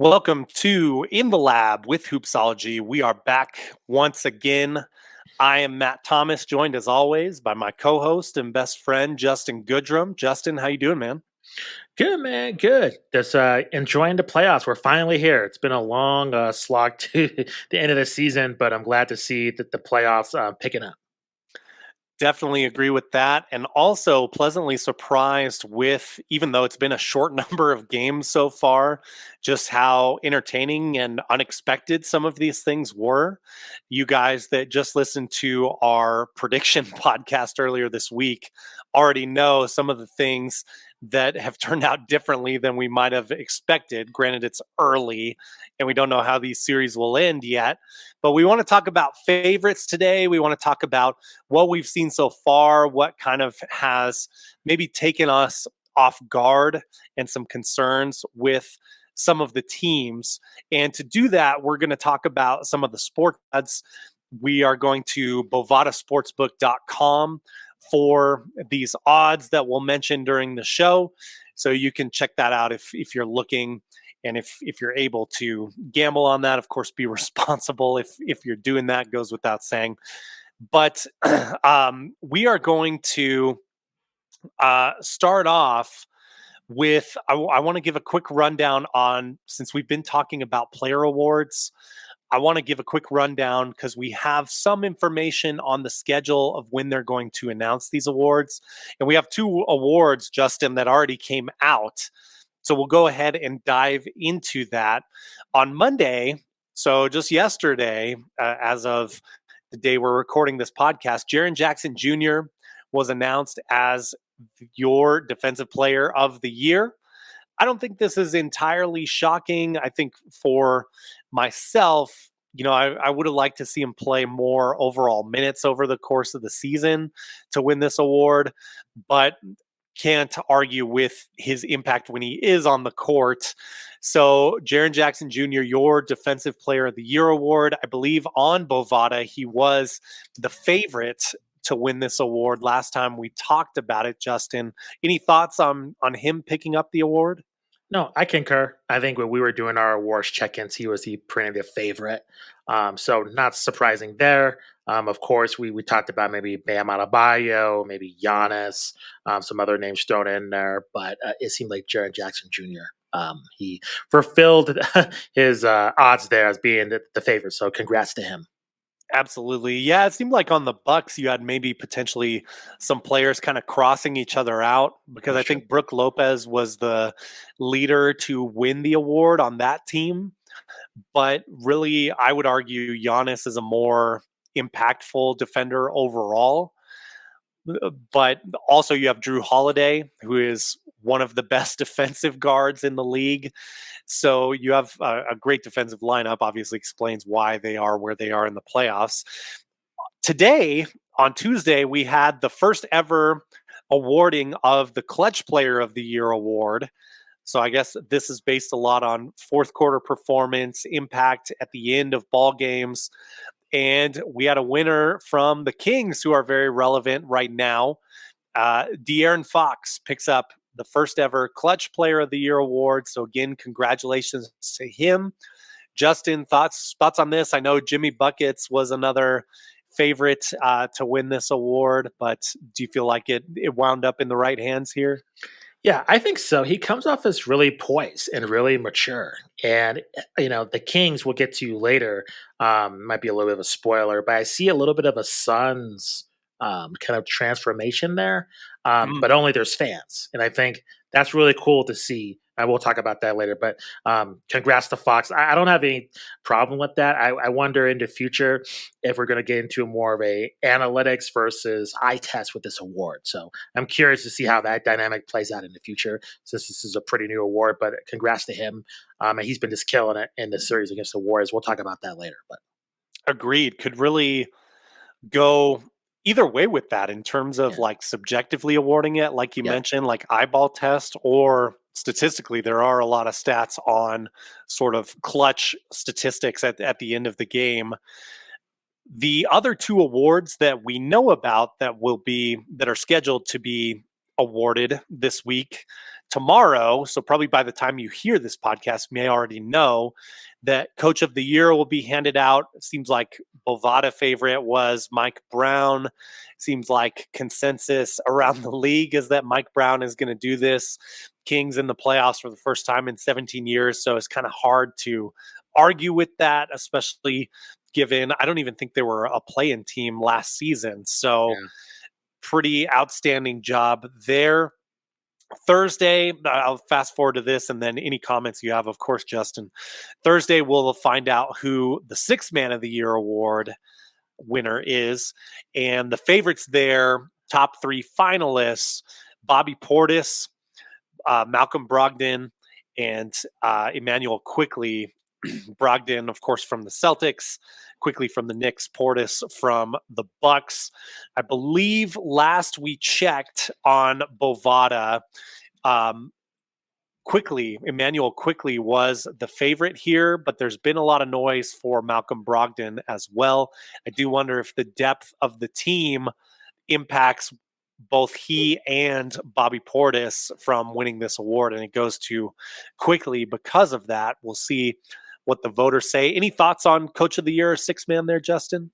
Welcome to In the Lab with Hoopsology. We are back once again. I am Matt Thomas, joined as always by my co-host and best friend Justin Goodrum. Justin, how you doing, man? Good, man. Good. Just enjoying the playoffs. We're finally here. It's been a long slog to the end of the season, but I'm glad to see that the playoffs picking up. Definitely agree with that. And also pleasantly surprised with, even though it's been a short number of games so far, just how entertaining and unexpected some of these things were. You guys that just listened to our prediction podcast earlier this week already know some of the things that have turned out differently than we might have expected. Granted, it's early and we don't know how these series will end yet. But we want to talk about favorites today. We want to talk about what we've seen so far, what kind of has maybe taken us off guard and some concerns with some of the teams. And to do that, we're going to talk about some of the sport ads. We are going to bovadasportsbook.com for these odds that we'll mention during the show. So you can check that out if you're looking and if you're able to gamble on that. Of course, be responsible if you're doing that, goes without saying. But we are going to start off with I want to give a quick rundown on, since we've been talking about player awards, I want to give a quick rundown because we have some information on the schedule of when they're going to announce these awards. And we have two awards, Justin, that already came out. So we'll go ahead and dive into that on Monday. So just yesterday, as of the day we're recording this podcast, Jaren Jackson Jr. was announced as your defensive player of the year. I don't think this is entirely shocking. I think for myself, I would have liked to see him play more overall minutes over the course of the season to win this award, but can't argue with his impact when he is on the court. So, Jaren Jackson Jr., your Defensive Player of the Year award, I believe on Bovada, he was the favorite to win this award last time we talked about it. Justin, any thoughts on him picking up the award? No, I concur. I think when we were doing our awards check-ins, he was the pretty favorite. So not surprising there. Of course, we talked about maybe Bam Adebayo, maybe Giannis, some other names thrown in there, but it seemed like Jaren Jackson Jr. He fulfilled his odds there as being the favorite. So congrats to him. Absolutely. Yeah, it seemed like on the Bucks you had maybe potentially some players kind of crossing each other out, because I That's true. think Brooke Lopez was the leader to win the award on that team. But really, I would argue Giannis is a more impactful defender overall. But also, you have Drew Holiday, who is one of the best defensive guards in the league. So you have a great defensive lineup, obviously explains why they are where they are in the playoffs. Today, on Tuesday, we had the first ever awarding of the Clutch Player of the Year award. So I guess this is based a lot on fourth quarter performance, impact at the end of ball games. And we had a winner from the Kings, who are very relevant right now. De'Aaron Fox picks up the first ever Clutch Player of the Year award. So again, congratulations to him. Justin, thoughts on this? I know Jimmy Buckets was another favorite to win this award, but do you feel like it wound up in the right hands here? Yeah, I think so. He comes off as really poised and really mature. And, the Kings we'll get to later, might be a little bit of a spoiler, but I see a little bit of a Suns kind of transformation there, but Mm. only there's fans. And I think that's really cool to see. I will talk about that later, but congrats to Fox. I don't have any problem with that. I wonder in the future if we're going to get into more of a analytics versus eye test with this award. So I'm curious to see how that dynamic plays out in the future, since this is a pretty new award. But congrats to him, and he's been just killing it in the series against the Warriors. We'll talk about that later. But Agreed. Could really go either way with that in terms of yeah, like subjectively awarding it, like you yep, mentioned, like eyeball test, or statistically, there are a lot of stats on sort of clutch statistics at the end of the game. The other two awards that we know about that are scheduled to be awarded this week. Tomorrow, so probably by the time you hear this podcast, you may already know that Coach of the Year will be handed out. It seems like Bovada favorite was Mike Brown. Seems like consensus around the league is that Mike Brown is going to do this. Kings in the playoffs for the first time in 17 years, so it's kind of hard to argue with that, especially given I don't even think they were a play-in team last season. So Yeah. pretty outstanding job there. Thursday, I'll fast forward to this and then any comments you have, of course, Justin. Thursday, we'll find out who the Sixth Man of the Year award winner is. And the favorites there, top three finalists, Bobby Portis, Malcolm Brogdon, and Emmanuel Quickly. Brogdon, of course, from the Celtics, Quickly from the Knicks, Portis from the Bucks. I believe last we checked on Bovada, um, Emmanuel Quickly was the favorite here, but there's been a lot of noise for Malcolm Brogdon as well. I do wonder if the depth of the team impacts both he and Bobby Portis from winning this award, and it goes to Quickly because of that. We'll see what the voters say. Any thoughts on Coach of the Year or Sixth Man there, Justin?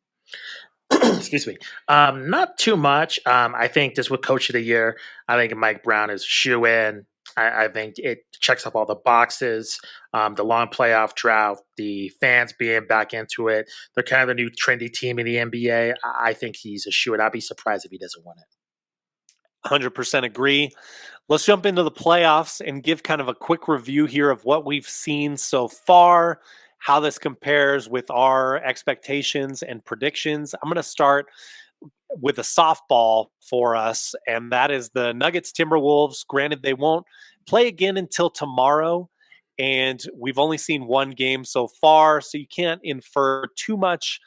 Excuse me. Not too much. I think just with Coach of the Year, I think Mike Brown is shoe in. I think it checks off all the boxes. The long playoff drought, the fans being back into it. They're kind of the new trendy team in the NBA. I think he's a shoe in. I'd be surprised if he doesn't win it. 100% agree. Let's jump into the playoffs and give kind of a quick review here of what we've seen so far, how this compares with our expectations and predictions. I'm going to start with a softball for us, and that is the Nuggets Timberwolves. Granted, they won't play again until tomorrow, and we've only seen one game so far, so you can't infer too much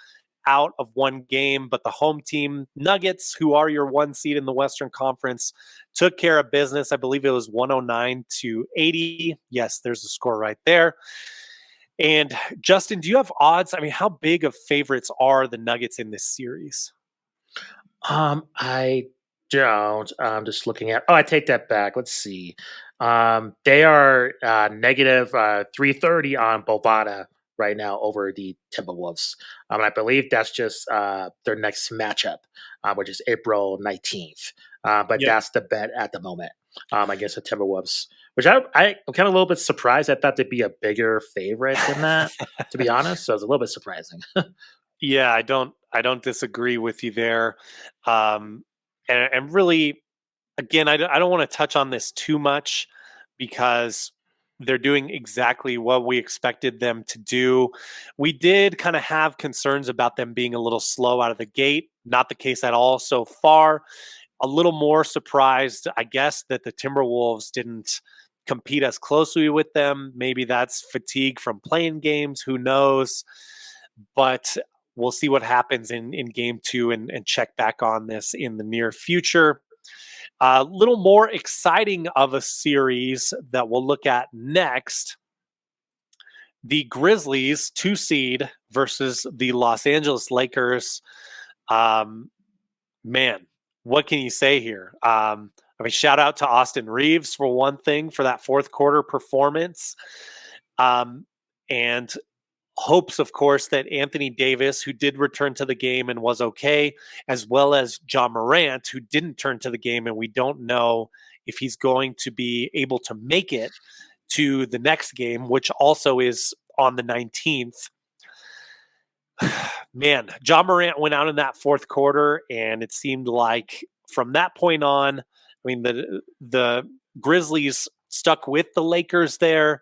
out of one game. But the home team, Nuggets, who are your one seed in the Western Conference, took care of business. I believe it was 109-80. Yes, there's a score right there. And Justin, do you have odds? I mean, how big of favorites are the Nuggets in this series? I don't. I'm just looking at. Oh, I take that back. Let's see. They are negative 330 on Bovada right now over the Timberwolves. I believe that's just their next matchup, which is April 19th. But Yep. that's the bet at the moment against the Timberwolves, which I'm kind of a little bit surprised. I thought they'd be a bigger favorite than that, to be honest. So it's a little bit surprising. Yeah, I don't disagree with you there. And really, again, I don't want to touch on this too much because they're doing exactly what we expected them to do. We did kind of have concerns about them being a little slow out of the gate. Not the case at all so far. A little more surprised, I guess, that the Timberwolves didn't compete as closely with them. Maybe that's fatigue from playing games. Who knows? But we'll see what happens in game two and check back on this in the near future. A little more exciting of a series that we'll look at next. The Grizzlies, 2 seed, versus the Los Angeles Lakers. Um, man, what can you say here? I mean, shout out to Austin Reeves for one thing for that fourth quarter performance. And hopes, of course, that Anthony Davis, who did return to the game and was okay, as well as John Morant, who didn't turn to the game, and we don't know if he's going to be able to make it to the next game, which also is on the 19th. Man, John Morant went out in that fourth quarter, and it seemed like from that point on, I mean, the Grizzlies stuck with the Lakers there,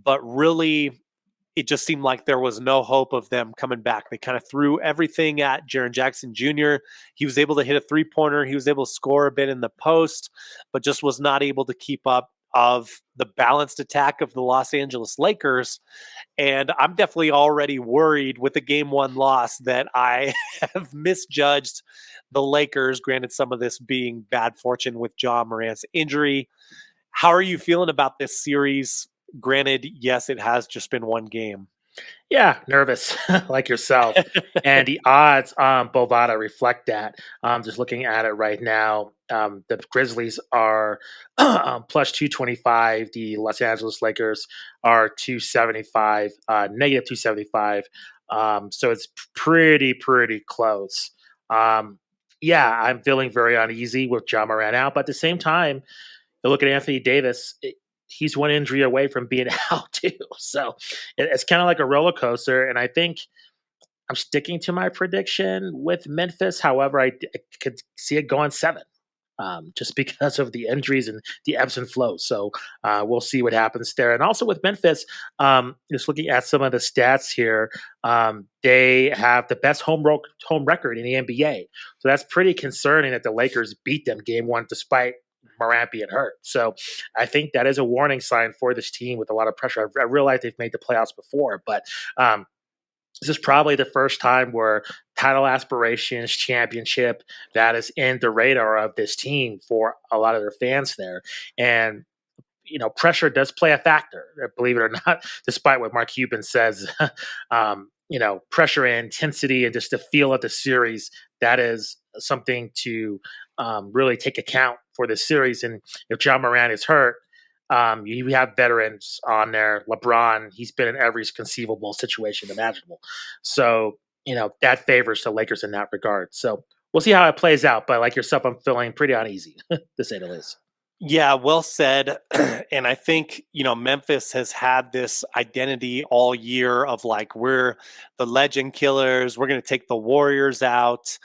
but really it just seemed like there was no hope of them coming back. They kind of threw everything at Jaren Jackson Jr. He was able to hit a three-pointer. He was able to score a bit in the post, but just was not able to keep up of the balanced attack of the Los Angeles Lakers. And I'm definitely already worried with the game one loss that I have misjudged the Lakers, granted some of this being bad fortune with John Morant's injury. How are you feeling about this series? Granted, yes, it has just been one game. Yeah, nervous like yourself. And the odds on Bovada reflect that. Just looking at it right now, the Grizzlies are plus 225. The Los Angeles Lakers are 275, negative 275. So it's pretty close. Um, yeah, I'm feeling very uneasy with John Moran out, but at the same time, you look at Anthony Davis, he's one injury away from being out too. So it's kind of like a roller coaster. And I think I'm sticking to my prediction with Memphis. However, I could see it going seven. Just because of the injuries and the ebbs and flows. So we'll see what happens there. And also with Memphis, just looking at some of the stats here, they have the best home record in the NBA. So that's pretty concerning that the Lakers beat them game one despite Morant being hurt. So I think that is a warning sign for this team with a lot of pressure. I realize they've made the playoffs before, but um, this is probably the first time where title aspirations, championship, that is in the radar of this team for a lot of their fans there. And pressure does play a factor, believe it or not, despite what Mark Cuban says. Pressure and intensity and just the feel of the series, that is something to really take account for the series. And if John Moran is hurt, you have veterans on there. LeBron, he's been in every conceivable situation imaginable. So, that favors the Lakers in that regard. So we'll see how it plays out. But like yourself, I'm feeling pretty uneasy, to say the least. Yeah, well said. And I think, Memphis has had this identity all year of like, we're the legend killers. We're going to take the Warriors out.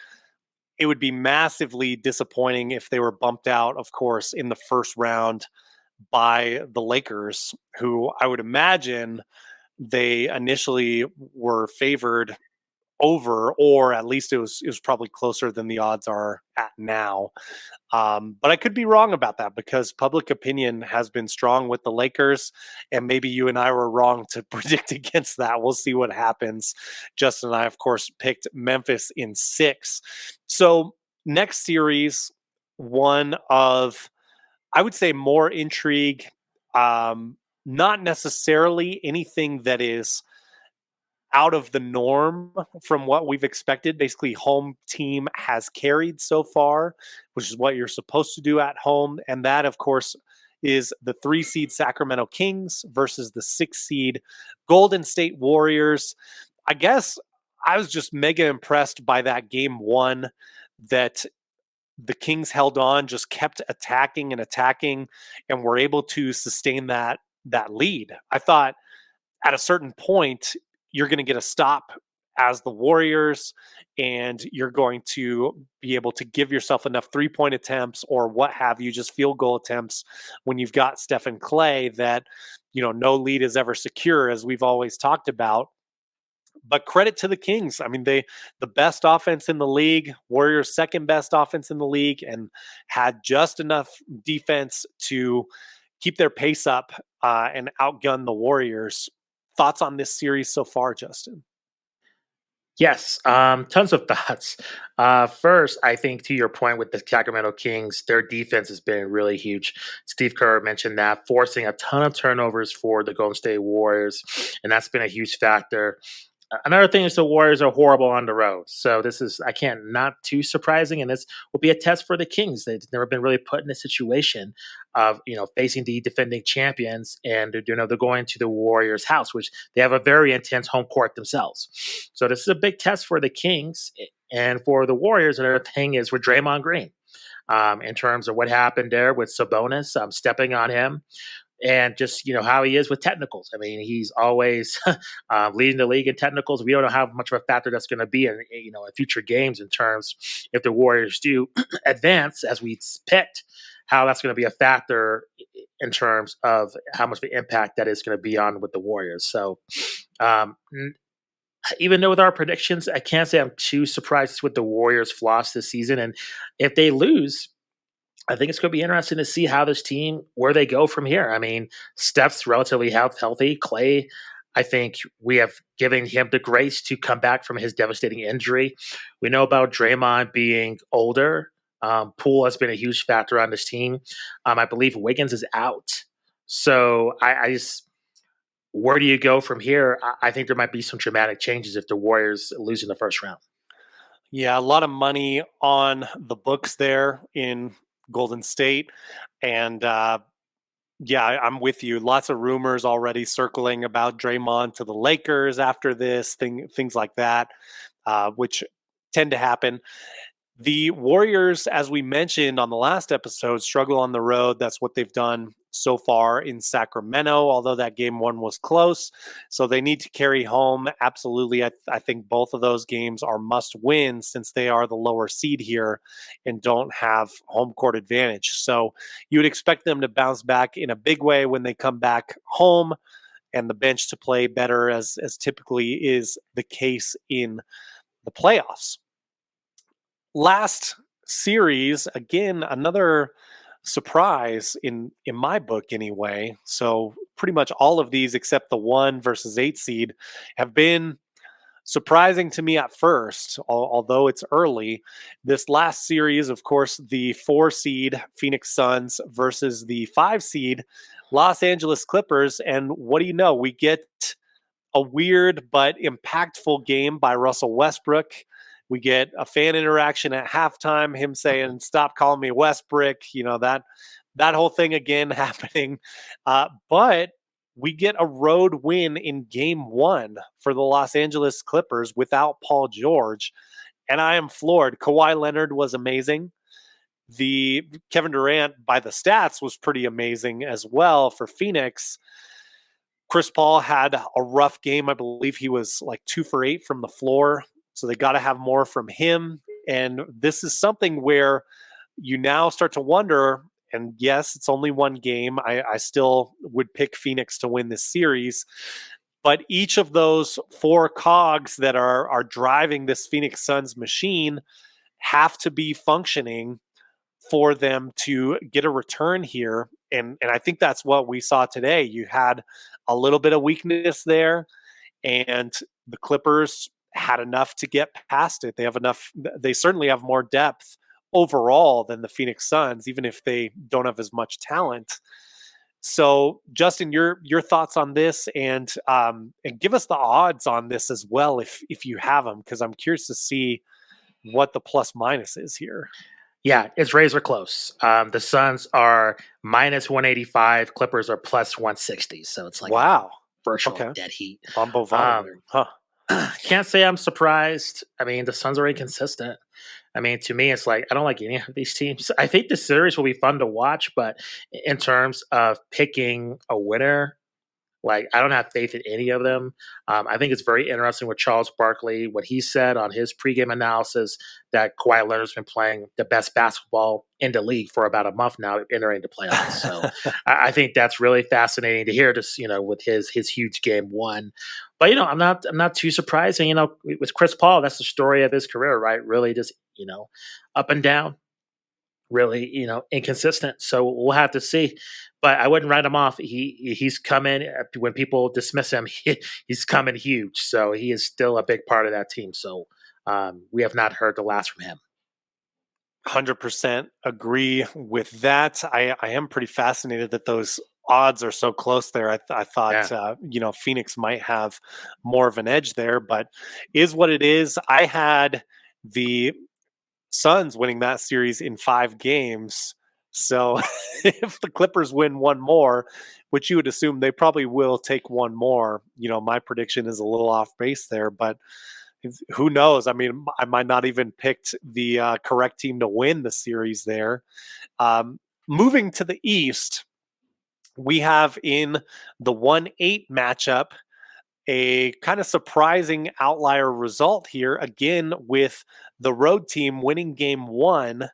It would be massively disappointing if they were bumped out, of course, in the first round by the Lakers, who I would imagine they initially were favored over, or at least it was probably closer than the odds are at now. But I could be wrong about that because public opinion has been strong with the Lakers, and maybe you and I were wrong to predict against that. We'll see what happens. Justin and I, of course, picked Memphis in 6. So next series, one of, I would say, more intrigue. Not necessarily anything that is out of the norm from what we've expected. Basically, home team has carried so far, which is what you're supposed to do at home. And that, of course, is the 3 seed Sacramento Kings versus the 6 seed Golden State Warriors. I guess I was just mega impressed by that game one that the Kings held on, just kept attacking, and were able to sustain that lead. I thought at a certain point, you're going to get a stop as the Warriors, and you're going to be able to give yourself enough 3-point attempts or what have you, just field goal attempts when you've got Stephen Clay that, no lead is ever secure, as we've always talked about. But credit to the Kings. I mean, the best offense in the league, Warriors second best offense in the league, and had just enough defense to keep their pace up and outgun the Warriors. Thoughts on this series so far, Justin? Yes, tons of thoughts. First, I think to your point with the Sacramento Kings, their defense has been really huge. Steve Kerr mentioned that, forcing a ton of turnovers for the Golden State Warriors, and that's been a huge factor. Another thing is the Warriors are horrible on the road. So this is, I can't, not too surprising. And this will be a test for the Kings. They've never been really put in a situation of, facing the defending champions. And, they're going to the Warriors' house, which they have a very intense home court themselves. So this is a big test for the Kings. And for the Warriors, another thing is with Draymond Green. In terms of what happened there with Sabonis, stepping on him, and just how he is with technicals. I mean, he's always leading the league in technicals. We don't know how much of a factor that's going to be in future games in terms if the Warriors do advance as we picked, how that's going to be a factor in terms of how much of an impact that is going to be on with the Warriors. So. Even though with our predictions, I can't say I'm too surprised with the Warriors' floss this season. And if they lose, I think it's going to be interesting to see how this team, where they go from here. I mean, Steph's relatively healthy. Clay, I think we have given him the grace to come back from his devastating injury. We know about Draymond being older. Poole has been a huge factor on this team. I believe Wiggins is out. So I just where do you go from here? I think there might be some dramatic changes if the Warriors lose in the first round. Yeah, a lot of money on the books there in Golden State. And yeah, I'm with you. Lots of rumors already circling about Draymond to the Lakers after this, things like that, which tend to happen. The Warriors, as we mentioned on the last episode, struggle on the road. That's what they've done so far in Sacramento, although that game one was close. So they need to carry home. Absolutely. I think both of those games are must win since they are the lower seed here and don't have home court advantage. So you would expect them to bounce back in a big way when they come back home and the bench to play better, as typically is the case in the playoffs. Last series, again, another surprise in my book anyway. So pretty much all of these except the 1 versus 8 seed have been surprising to me at first, although it's early. This last series, of course, the 4 seed Phoenix Suns versus the 5 seed Los Angeles Clippers. And what do you know? We get a weird but impactful game by Russell Westbrook. We get a fan interaction at halftime, him saying, "Stop calling me Westbrook." That whole thing again happening. But we get a road win in game one for the Los Angeles Clippers without Paul George. And I am floored. Kawhi Leonard was amazing. The Kevin Durant, by the stats, was pretty amazing as well for Phoenix. Chris Paul had a rough game. I believe he was like 2 for 8 from the floor. So they got to have more from him. And this is something where you now start to wonder. And yes, it's only one game. I still would pick Phoenix to win this series. But each of those 4 cogs that are driving this Phoenix Suns machine have to be functioning for them to get a return here. And I think that's what we saw today. You had a little bit of weakness there, and the Clippers had enough to get past it. They have enough, they certainly have more depth overall than the Phoenix Suns, even if they don't have as much talent. So, Justin, your thoughts on this, and give us the odds on this as well, if you have them, because I'm curious to see what the plus minus is here. Yeah, it's razor close. The Suns are minus 185, Clippers are plus 160. So it's like a Wow. virtual Okay. dead heat. On Bovada Um, there. Huh. can't say I'm surprised. I mean, the Suns are inconsistent. I mean, to me, it's like I don't like any of these teams. I think the series will be fun to watch, but in terms of picking a winner, like, I don't have faith in any of them. I think it's very interesting with Charles Barkley, what he said on his pregame analysis that Kawhi Leonard's been playing the best basketball in the league for about a month now, entering the playoffs. So I think that's really fascinating to hear. Just with his huge game one, but I'm not too surprised. And with Chris Paul, that's the story of his career, right? Really, just up and down, really, inconsistent. So we'll have to see. But I wouldn't write him off. He's coming when people dismiss him. He's coming huge. So he is still a big part of that team. So we have not heard the last from him. 100% agree with that. I am pretty fascinated that those odds are so close there. I Yeah. thought, Phoenix might have more of an edge there, but is what it is. I had the Suns winning that series in 5 games. So if the Clippers win one more, which you would assume they probably will take one more, my prediction is a little off base there, but who knows? I mean, I might not even picked the correct team to win the series there. Moving to the East, we have in the 1-8 matchup a kind of surprising outlier result here, again, with the road team winning game one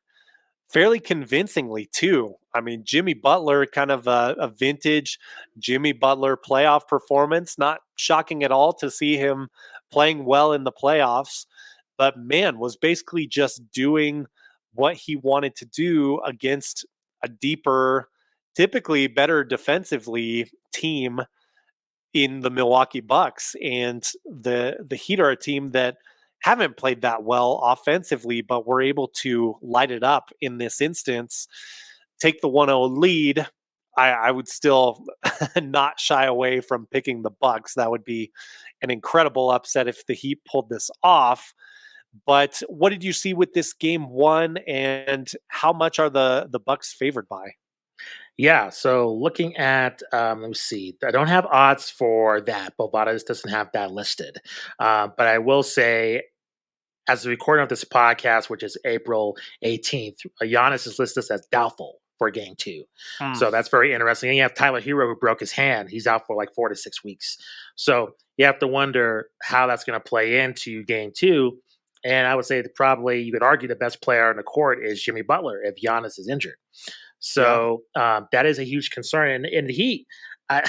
fairly convincingly, too. I mean, Jimmy Butler, kind of a vintage Jimmy Butler playoff performance. Not shocking at all to see him playing well in the playoffs, but man, was basically just doing what he wanted to do against a deeper, typically better defensively team in the Milwaukee Bucks. And the Heat are a team that haven't played that well offensively, but were able to light it up in this instance, take the 1-0 lead. I would still not shy away from picking the Bucks. That would be an incredible upset if the Heat pulled this off. But what did you see with this game one, and how much are the Bucks favored by? Yeah, so looking at, let me see. I don't have odds for that. Bovada doesn't have that listed. But I will say, as the recording of this podcast, which is April 18th, Giannis is listed as doubtful for game two. Mm, So that's very interesting. And you have Tyler Hero, who broke his hand. He's out for like 4 to 6 weeks. So you have to wonder how that's going to play into game two. And I would say that probably you could argue the best player on the court is Jimmy Butler if Giannis is injured. yeah, So that is a huge concern. And in the Heat, I,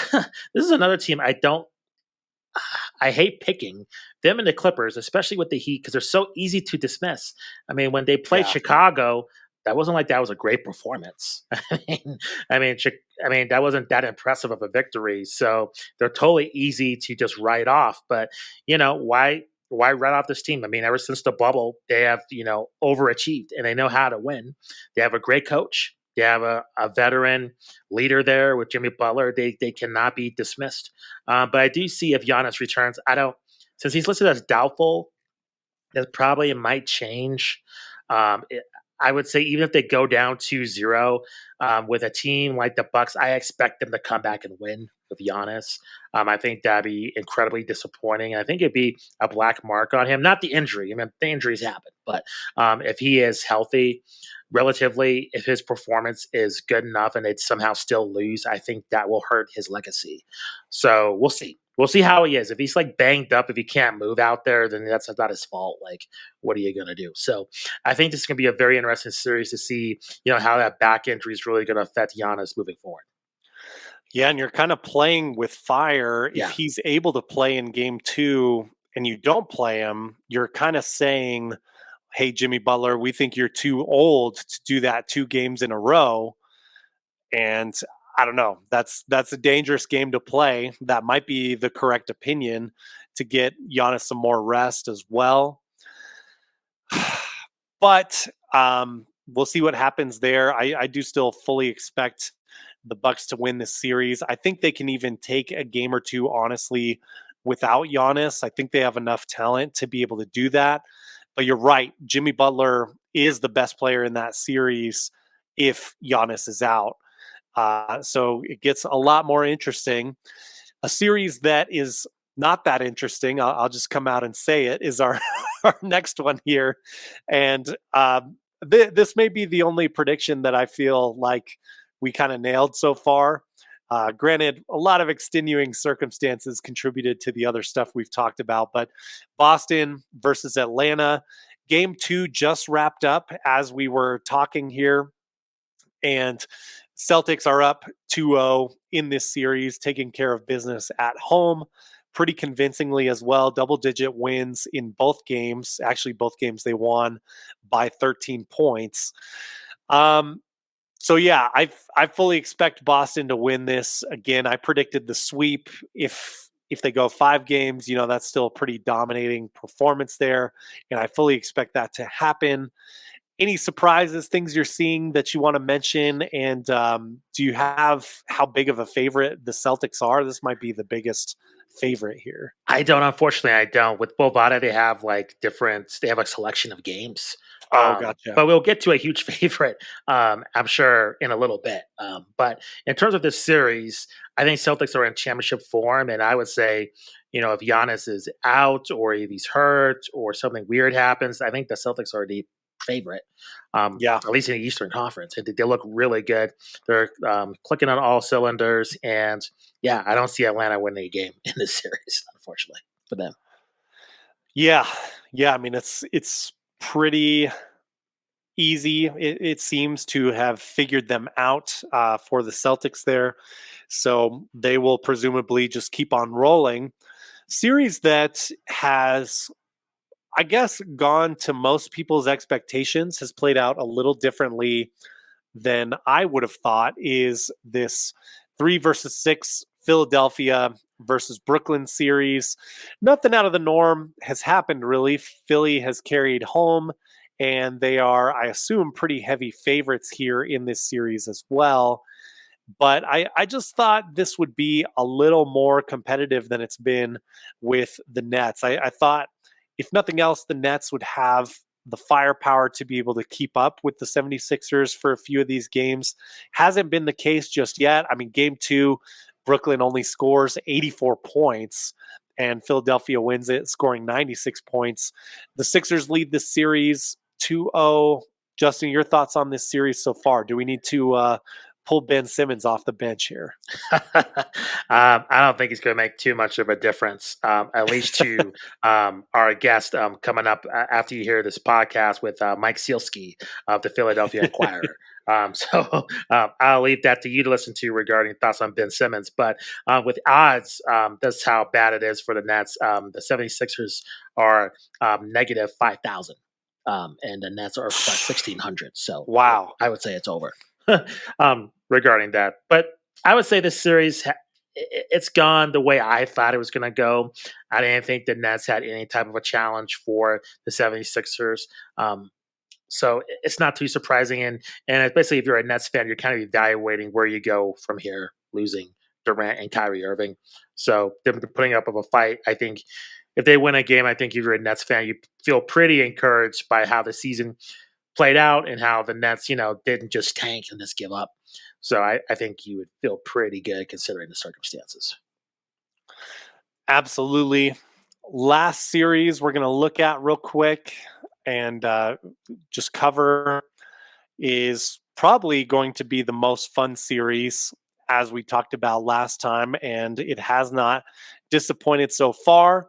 this is another team I hate picking them and the Clippers, especially with the Heat, because they're so easy to dismiss. I mean, when they played yeah. Chicago, that wasn't like that was a great performance. I mean, I mean that wasn't that impressive of a victory. So they're totally easy to just write off. But why write off this team? I mean, ever since the bubble, they have overachieved and they know how to win. They have a great coach. They have a veteran leader there with Jimmy Butler. They cannot be dismissed. But I do see if Giannis returns, I don't, since he's listed as doubtful, that probably it might change. It, I would say even if they go down 2-0 with a team like the Bucks, I expect them to come back and win with Giannis. I think that'd be incredibly disappointing. I think it'd be a black mark on him. Not the injury. I mean, the injuries happen, but if he is healthy, relatively, if his performance is good enough and they'd somehow still lose, I think that will hurt his legacy. So we'll see. We'll see how he is. If he's like banged up, if he can't move out there, then that's not his fault. Like, what are you going to do? So I think this is going to be a very interesting series to see, how that back injury is really going to affect Giannis moving forward. Yeah, and you're kind of playing with fire. If Yeah. he's able to play in game two and you don't play him, you're kind of saying, hey, Jimmy Butler, we think you're too old to do that 2 games in a row. And I don't know. That's a dangerous game to play. That might be the correct opinion to get Giannis some more rest as well. But we'll see what happens there. I do still fully expect the Bucks to win this series. I think they can even take a game or two, honestly, without Giannis. I think they have enough talent to be able to do that. But you're right, Jimmy Butler is the best player in that series if Giannis is out. So it gets a lot more interesting. A series that is not that interesting, I'll just come out and say it, is our, our next one here. And this may be the only prediction that I feel like we kind of nailed so far. Granted, a lot of extenuating circumstances contributed to the other stuff we've talked about, but Boston versus Atlanta. Game two just wrapped up as we were talking here. And Celtics are up 2-0 in this series, taking care of business at home pretty convincingly as well. Double-digit wins in both games. Actually, both games they won by 13 points. So yeah, I fully expect Boston to win this. Again, I predicted the sweep. If they go 5 games, that's still a pretty dominating performance there, and I fully expect that to happen. Any surprises, things you're seeing that you want to mention? And do you have how big of a favorite the Celtics are? This might be the biggest favorite here. I don't. Unfortunately, I don't. With Bovada, they have like different. They have a selection of games. Oh, gotcha. But we'll get to a huge favorite, I'm sure, in a little bit. But in terms of this series, I think Celtics are in championship form, and I would say, if Giannis is out or if he's hurt or something weird happens, I think the Celtics are the favorite, Yeah. at least in the Eastern Conference. And they look really good. They're clicking on all cylinders, and yeah, I don't see Atlanta winning a game in this series, unfortunately, for them. Yeah. Yeah. I mean, it's pretty easy. It seems to have figured them out for the Celtics there. So they will presumably just keep on rolling. Series that has, I guess, gone to most people's expectations, has played out a little differently than I would have thought, is this 3 versus 6 Philadelphia versus Brooklyn series. Nothing out of the norm has happened, really. Philly has carried home, and they are, I assume, pretty heavy favorites here in this series as well. But I just thought this would be a little more competitive than it's been with the Nets. I thought, if nothing else, the Nets would have the firepower to be able to keep up with the 76ers for a few of these games. Hasn't been the case just yet. I mean, game two, Brooklyn only scores 84 points, and Philadelphia wins it, scoring 96 points. The Sixers lead this series 2-0. Justin, your thoughts on this series so far? Do we need to pull Ben Simmons off the bench here? I don't think it's going to make too much of a difference, at least to our guest coming up after you hear this podcast with Mike Sealski of the Philadelphia Inquirer. I'll leave that to you to listen to regarding thoughts on Ben Simmons. But with odds, that's how bad it is for the Nets. The 76ers are negative 5,000. And the Nets are plus 1,600. So Wow. I would say it's over. Regarding that. But I would say this series, it's gone the way I thought it was going to go. I didn't think the Nets had any type of a challenge for the 76ers. So it's not too surprising. And especially if you're a Nets fan, you're kind of evaluating where you go from here, losing Durant and Kyrie Irving. So them putting up of a fight, I think if they win a game, I think if you're a Nets fan, you feel pretty encouraged by how the season played out and how the Nets, didn't just tank and just give up. So I think you would feel pretty good considering the circumstances. Absolutely. Last series we're going to look at real quick and just cover is probably going to be the most fun series, as we talked about last time, and it has not disappointed so far.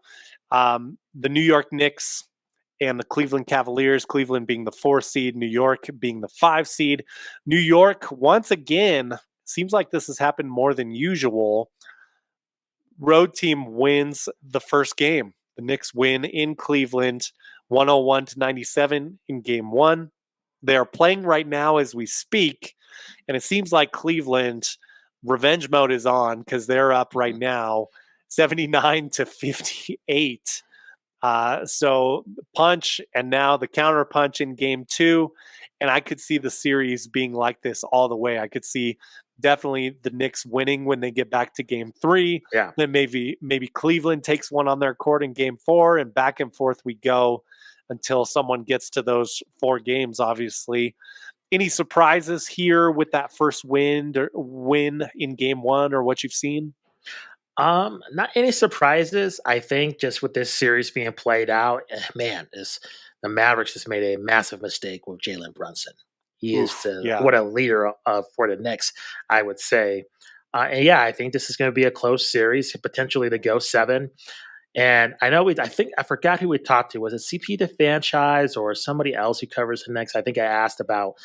The New York Knicks and the Cleveland Cavaliers, Cleveland being the 4 seed, New York being the 5 seed. New York, once again, seems like this has happened more than usual. Road team wins the first game. The Knicks win in Cleveland 101-97 in game one. They are playing right now as we speak, and it seems like Cleveland revenge mode is on because they're up right now 79-58. So punch and now the counter punch in game two. And I could see the series being like this all the way. I could see definitely the Knicks winning when they get back to game three. Yeah. Then maybe Cleveland takes one on their court in game four, and back and forth we go until someone gets to those 4 games, obviously. Any surprises here with that first win in game one or what you've seen? Not any surprises. I think just with this series being played out, man, the Mavericks has made a massive mistake with Jalen Brunson. He is Oof, yeah. what a leader for the Knicks, I would say. And yeah, I think this is going to be a close series, potentially to go 7. And I forgot who we talked to. Was it CP the franchise or somebody else who covers the Knicks? I think I asked about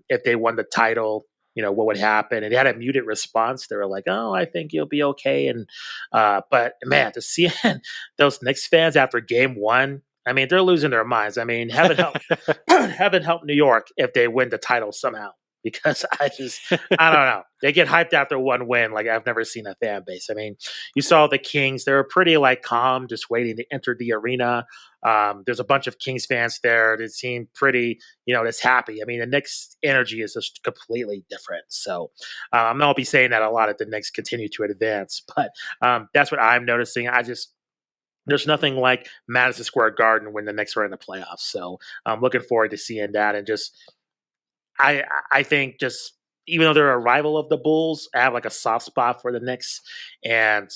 if they won the title, what would happen? And they had a muted response. They were like, "Oh, I think you'll be okay." And but man, to see those Knicks fans after game one, I mean, they're losing their minds. I mean, heaven help, heaven help New York if they win the title somehow. Because I don't know. They get hyped after one win like I've never seen a fan base. I mean, you saw the Kings; they were pretty calm, just waiting to enter the arena. There's a bunch of Kings fans there that seem pretty, just happy. I mean, the Knicks' energy is just completely different. So I'm not be saying that a lot if the Knicks continue to advance, but that's what I'm noticing. There's nothing like Madison Square Garden when the Knicks are in the playoffs. So I'm looking forward to seeing that and just I think just even though they're a rival of the Bulls, I have a soft spot for the Knicks, and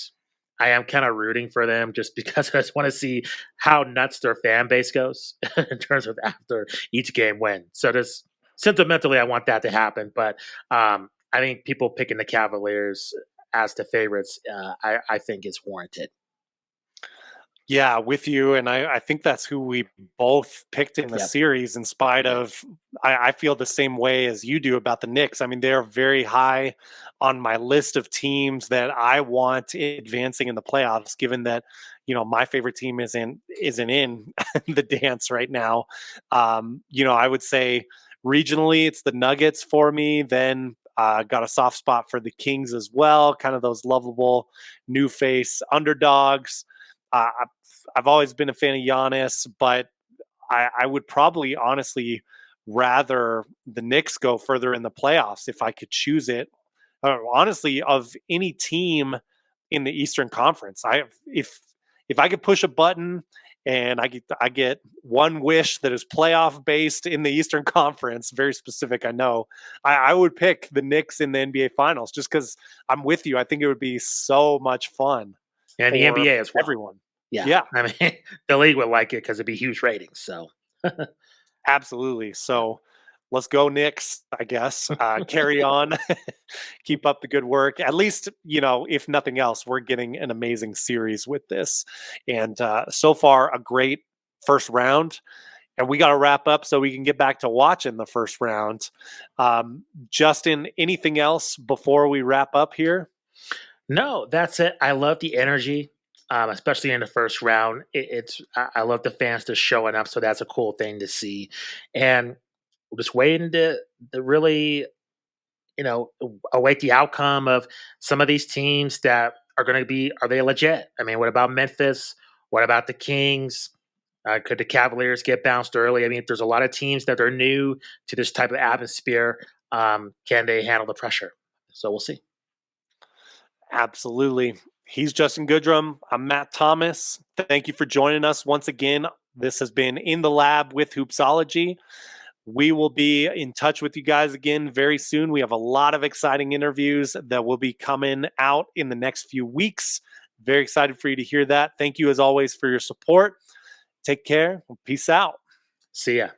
I am kind of rooting for them just because I just want to see how nuts their fan base goes in terms of after each game win. So just sentimentally, I want that to happen, but I think people picking the Cavaliers as the favorites, I think is warranted. Yeah, with you. And I think that's who we both picked in the Yep. series, in spite of, I feel the same way as you do about the Knicks. I mean, they're very high on my list of teams that I want advancing in the playoffs, given that, my favorite team isn't in the dance right now. I would say regionally, it's the Nuggets for me. Then got a soft spot for the Kings as well, kind of those lovable new face underdogs. I've always been a fan of Giannis, but I would probably honestly rather the Knicks go further in the playoffs if I could choose it. honestly, of any team in the Eastern Conference. If I could push a button and I get one wish that is playoff based in the Eastern Conference, very specific, I know. I would pick the Knicks in the NBA Finals just because I'm with you. I think it would be so much fun And the for NBA as well. everyone. Yeah, Yeah, I mean, the league would like it because it'd be huge ratings. So, absolutely. yeah. So let's go Knicks, I guess. Carry on. Keep up the good work. At least, if nothing else, we're getting an amazing series with this. And so far, a great first round. And we got to wrap up so we can get back to watching the first round. Justin, anything else before we wrap up here? No, that's it. I love the energy, especially in the first round. I love the fans just showing up, so that's a cool thing to see. And we're just waiting to really, await the outcome of some of these teams that are going to be. Are they legit? I mean, what about Memphis? What about the Kings? Could the Cavaliers get bounced early? I mean, there's a lot of teams that are new to this type of atmosphere. Can they handle the pressure? So we'll see. Absolutely. He's Justin Goodrum. I'm Matt Thomas. Thank you for joining us once again. This has been In the Lab with Hoopsology. We will be in touch with you guys again very soon. We have a lot of exciting interviews that will be coming out in the next few weeks. Very excited for you to hear that. Thank you, as always, for your support. Take care. Peace out. See ya.